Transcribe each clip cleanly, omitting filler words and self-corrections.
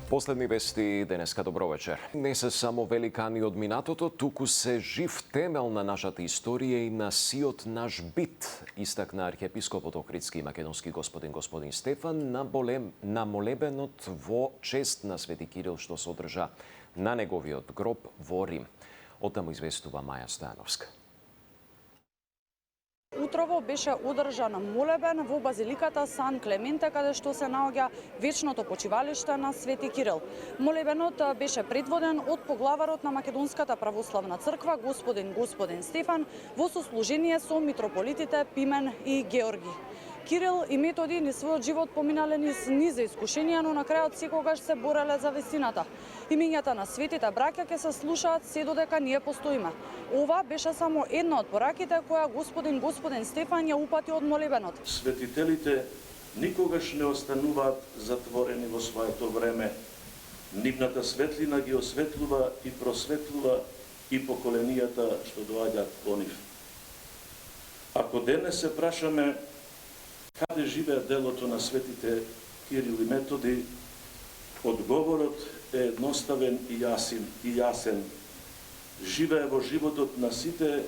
Последни вести денеска, добро вечер. Не се само великани од минатото, туку се жив темел на нашата историја и на сиот наш бит, истакна архиепископот Охридски и македонски господин Стефан на молебенот во чест на Свети Кирил што се одржа на неговиот гроб во Рим. Оттаму известува Маја Стојановска. Утрово беше одржан молебен во базиликата Сан Клементе, каде што се наоѓа вечното почивалиште на Свети Кирил. Молебенот беше предводен од поглаварот на Македонската православна црква, господин Стефан, во сослужение со митрополитите Пимен и Георги. Кирил и Методи низ својот живот поминале низ низа искушенија, но на крајот секогаш се бореле за вистината. Имињата на светите браќа ќе се слушаат се додека ние постоиме. Ова беше само една од пораките која господин Стефан ја упати од молебенот. Светителите никогаш не остануваат затворени во своето време. Нивната светлина ги осветлува и просветлува и поколенијата што доаѓаат по нив. Ако денес се прашаме каде живее делото на светите Кирил и Методи, одговорот е едноставен и јасен. Живее во животот на сите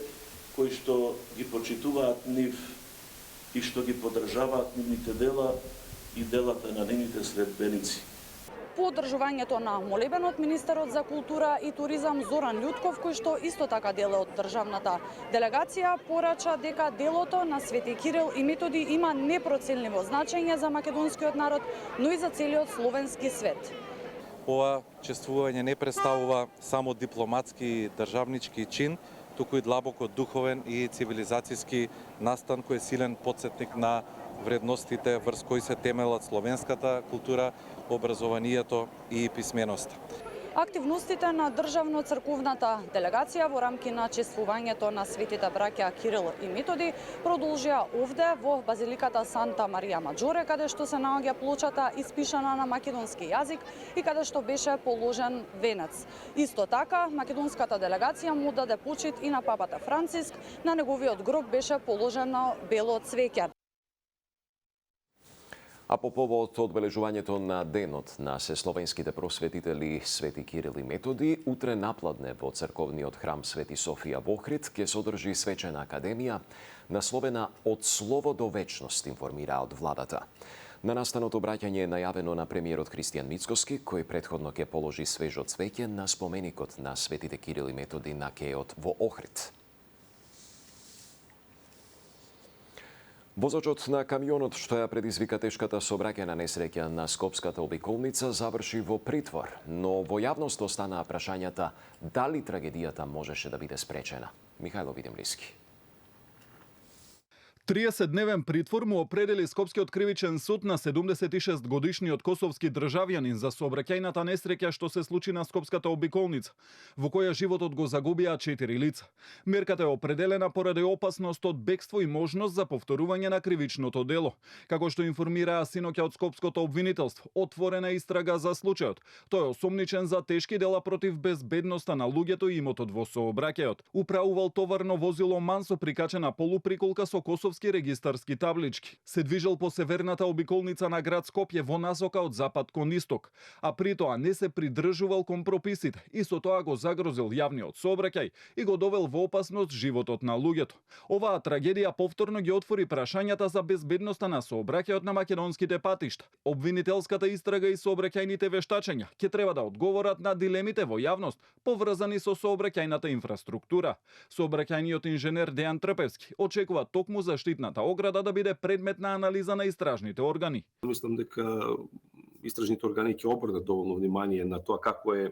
кои што ги почитуваат нив и што ги поддржаваат нивните дела и делата на нивните следбеници. По одржувањето на молебенот, министерот за култура и туризам Зоран Љутков, кој што исто така дел од државната делегација, порача дека делото на Свети Кирил и Методи има непроценливо значење за македонскиот народ, но и за целиот словенски свет. Ова чествување не представува само дипломатски и државнички чин, туку и длабоко духовен и цивилизацијски настан кој е силен потсетник на вредностите врз кои се темелат словенската култура, образованието и писменоста. Активностите на државно-црковната делегација во рамки на чествувањето на светите браќа Кирил и Методи продолжија овде во базиликата Санта Марија Маџоре, каде што се наоѓа плочата испишана на македонски јазик и каде што беше положен венец. Исто така, македонската делегација му даде почит и на папата Франциск, на неговиот гроб беше положено бело цвеќе. А по повод одбележувањето на денот на сесловенските просветители Свети Кирил и Методи, утре напладне во црковниот храм Свети Софија во Охрид ќе се одржи свечена академија насловена Од слово до вечност, информира од владата. На настанот обраќање е најавено на премиерот Христијан Мицкоски, кој претходно ќе положи свежо цвеќе на споменикот на Светите Кирил и Методи на кеот во Охрид. Возачот на камионот што ја предизвика тешката сообраќајна несреќа на Скопската обиколница заврши во притвор, но во јавност останаа прашањата дали трагедијата можеше да биде спречена. Михајло Видимлиски. 30-дневен притвор му определи Скопскиот кривичен суд на 76-годишниот косовски државјанин за сообраќајната несреќа што се случи на Скопската обиколница, во која животот го загубија 4 лица. Мерката е определена поради опасност од бегство и можност за повторување на кривичното дело. Како што информираа синоќа од Скопското обвинителство, отворена истрага за случајот. Тој е осомничен за тешки дела против безбедноста на луѓето и имотот во сообраќајот. Управувал товарно возило мансо прикачена полуприколка со косовски регистарски таблички. Се движел по северната обиколница на град Скопје во насока од запад кон исток, а при тоа не се придржувал кон прописите и со тоа го загрозил јавниот сообраќај и го довел во опасност животот на луѓето. Оваа трагедија повторно ги отвори прашањата за безбедноста на сообраќајот на македонските патишта. Обвинителската истрага и сообраќајните вештачења ќе треба да одговорат на дилемите во јавност поврзани со сообраќајната инфраструктура. Сообраќајниот инженер Дејан Трпевски очекува токму заштитната ограда да биде предмет на анализа на истражните органи. Мислам дека истражните органи ќе обрнат доволно внимание на тоа како е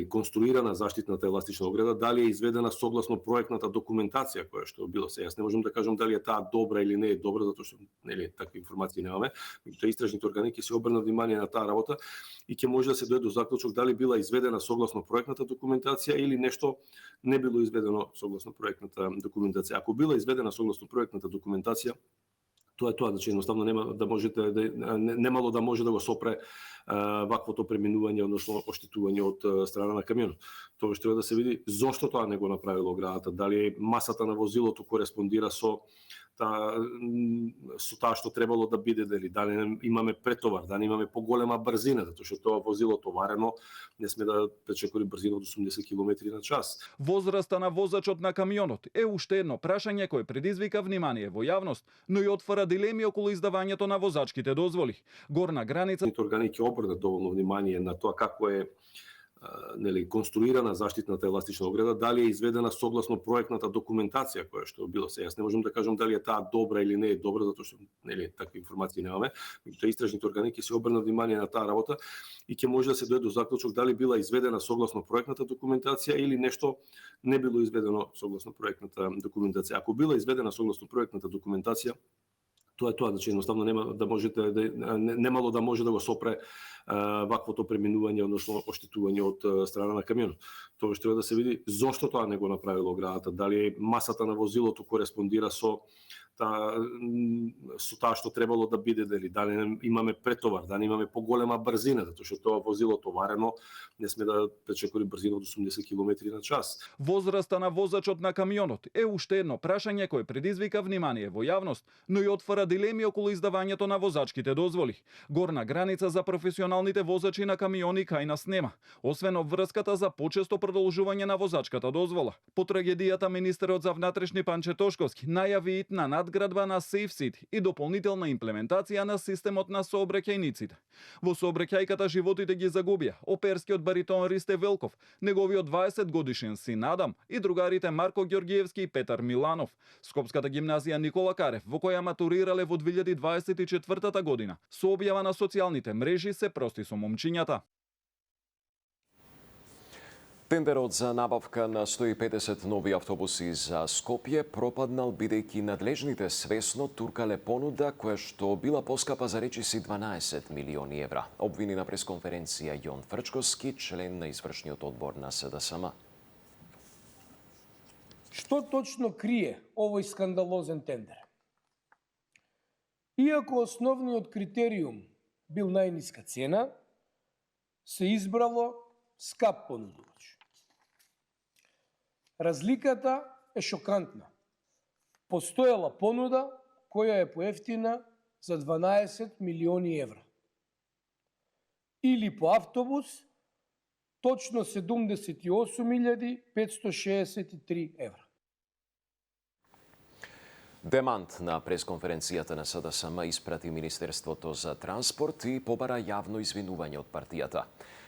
конструирана заштитната еластична ограда, дали е изведена согласно проектната документација која што било се. Јас не можам да кажам дали е таа добра или не е добра, затоа што такви информации немаме. Меѓутоа истражните органи ќе се обрнат внимание на таа работа и ќе може да се дојде до заклучок дали била изведена согласно проектната документација или нешто не било изведено согласно проектната документација. Ако била изведена согласно проектната документација, тоа е тоа, значи едноставно немало да може да го сопре ваквото преминување, односно оштетување од страна на камионот. Тоа што треба да се види зошто тоа не го направило оградата, дали масата на возилото кореспондира со со таа што требало да биде, да не имаме претовар, да не имаме поголема брзина, затоа што тоа возило товарено не сме да пречекори брзина од 80 км на час. Возраста на возачот на камионот е уште едно прашање кое предизвика внимание во јавност, но и отвора дилеми околу издавањето на возачките дозволи. Горна граница Органи ќе обрнат доволно внимание на тоа како е конструирана заштитната еластична ограда, дали е изведена согласно проектната документација која што било се. Јас не можам да кажам дали е таа добра или не е добра, затоа што такви информации немаме. Меѓутоа истражните органи ќе се обрнат внимание на таа работа и ќе може да се дојде до заклучок дали била изведена согласно проектната документација или нешто не било изведено согласно проектната документација. Ако била изведена согласно проектната документација, тоа е тоа, значи едноставно немало да може да го сопре ваквото преминување, односно оштетување од страна на камионот. Тоа што треба да се види зошто тоа не го направило оградата, дали масата на возилото кореспондира со таа што требало да биде, да не имаме претовар, да не имаме поголема брзина, затоа што тоа возило товарено не сме да пречекори брзина од 80 км на час. Возраста на возачот на камионот е уште едно прашање кое предизвика внимание во јавност, но и отвора дилеми околу издавањето на возачките дозволи. Горна граница за професионалните возачи на камиони кај нас нема, освен обврската за почесто продолжување на возачката дозвола. По трагедијата министерот за внатрешни Панче Тошковски најави ит на надградба на SafeSeat и дополнителна имплементација на системот на сообраќајниците. Во сообраќајката животите ги загубија оперскиот баритон Ристе Велков, неговиот 20 годишен син Адам и другарите Марко Ѓоргиевски и Петар Миланов. Скопската гимназија Никола Карев, во која матурирале во 2024 година, со објава на социјалните мрежи се прости со момчињата. Тендерот за набавка на 150 нови автобуси за Скопје пропаднал бидејќи надлежните свесно туркале понуда која што била поскапа за речиси 12 милиони евра. Обвини на пресконференција Јон Фрчковски, член на извршниот одбор на СДСМ. Што точно крие овој скандалозен тендер? Иако основниот критериум бил најниска цена, се избрало скап понудувач. Разликата е шокантна. Постоела понуда која е поевтина за 12 милиони евра. Или по автобус точно 78.563 евра. Демант на пресконференцијата на СДСМ испрати Министерството за транспорт и побара јавно извинување од партијата.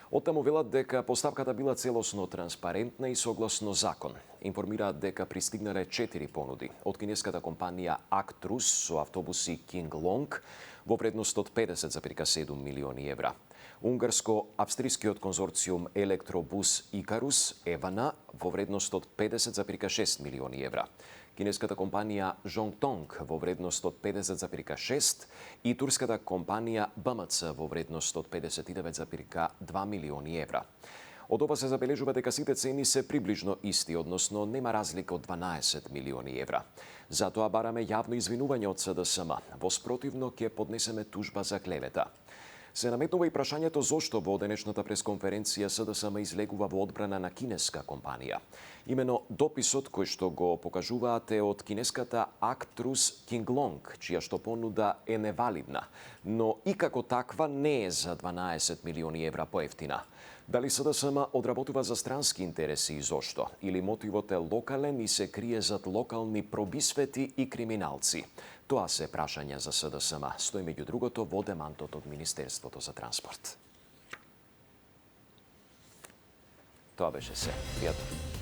Оттаму велат дека поставката била целосно транспарентна и согласно закон. Информираат дека пристигнале 4 понуди од кинеската компанија Actrus со автобуси King Long во вредност од 50,7 милиони евра. Унгарско-австрискиот конзорциум Електробус Икарус Евана во вредност од 50,6 милиони евра. Кинеската компанија Жонгтонг во вредност од 50,6 и турската компанија БМЦ во вредност од 59,2 милиони евра. Од ова се забележува дека сите цени се приближно исти, односно нема разлика од 12 милиони евра. Затоа бараме јавно извинување од СДСМ. Во спротивно ќе поднесеме тужба за клевета. Се наметнува и прашањето зошто во денешната пресконференција СДСМ излегува во одбрана на кинеска компанија. Имено дописот кој што го покажуваат е од кинеската Actrus King Long, чија што понуда е невалидна, но и како таква не е за 12 милиони евра поевтина. Дали СДСМ одработува за странски интереси и зошто? Или мотивот е локален и се крие зад локални пробисвети и криминалци? Тоа се прашања за СДСМ, стои меѓу другото во демантот од Министерството за транспорт. Тоа беше се. Пријатно.